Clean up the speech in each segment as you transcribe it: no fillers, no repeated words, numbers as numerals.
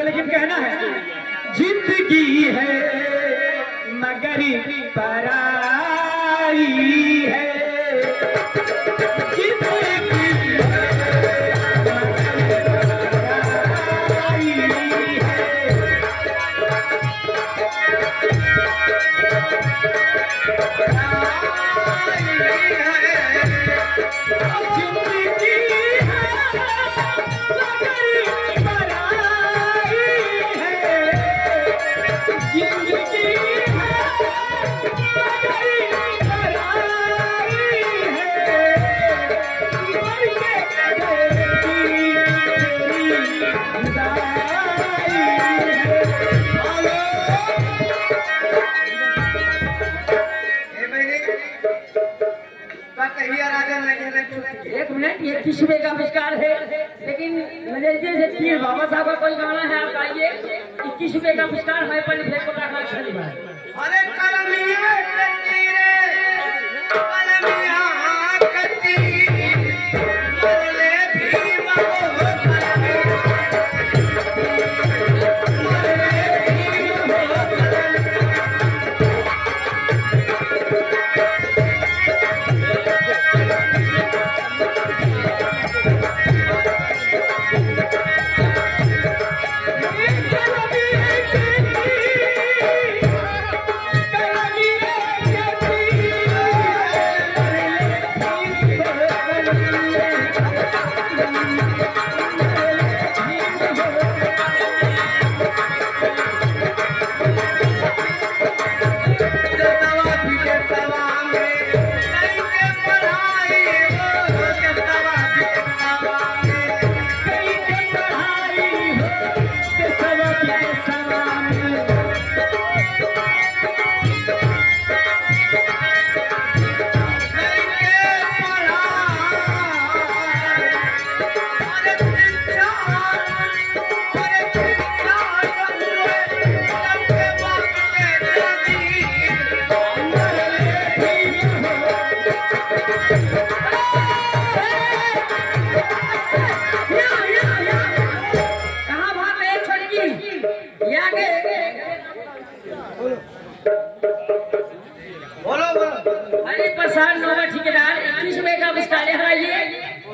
लेकिन कहना है जिंदगी है मगर पराई है, जिंदगी एक मिनट, ये किस रुपए का आविष्कार है, लेकिन मलेशिया से पीर बाबा साहब का कोई गाना है, आप आइए। 21 रुपए का आविष्कार है, पर फेंक को रखना चली बात। अरे कलमिया कच्ची रे, कलमिया कच्ची, मरले भीमा हो कलमिया, मरले भीमा हो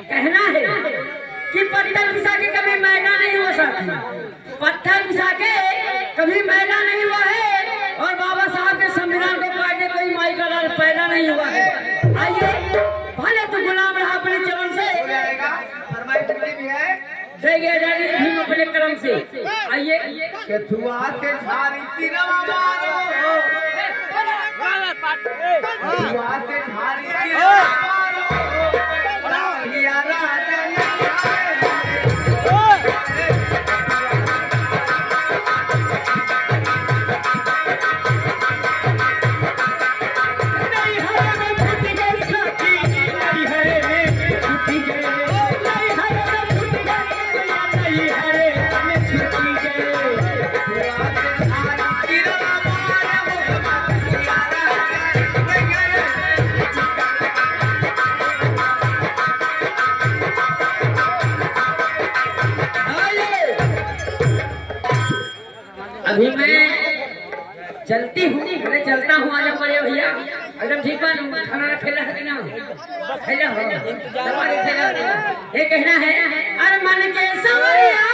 कहना है कि पत्थर घिसा के कभी मैदा नहीं हुआ साथी, पत्थर घिसा के कभी मैदा नहीं हुआ है, और बाबा साहब के संविधान को काटने कोई माई का लाल पैदा नहीं हुआ है। आइए, भले तो गुलाम रहा अपने चरण से, दे गया जाने भी अपने कर्म से। आइए अभी मैं चलती हूँ, मैं चलता हूँ। आज बड़े भैया एकदम ठीक है, खाना खेला है ना, खेला हो ये कहना है, अरे मन के सवरिया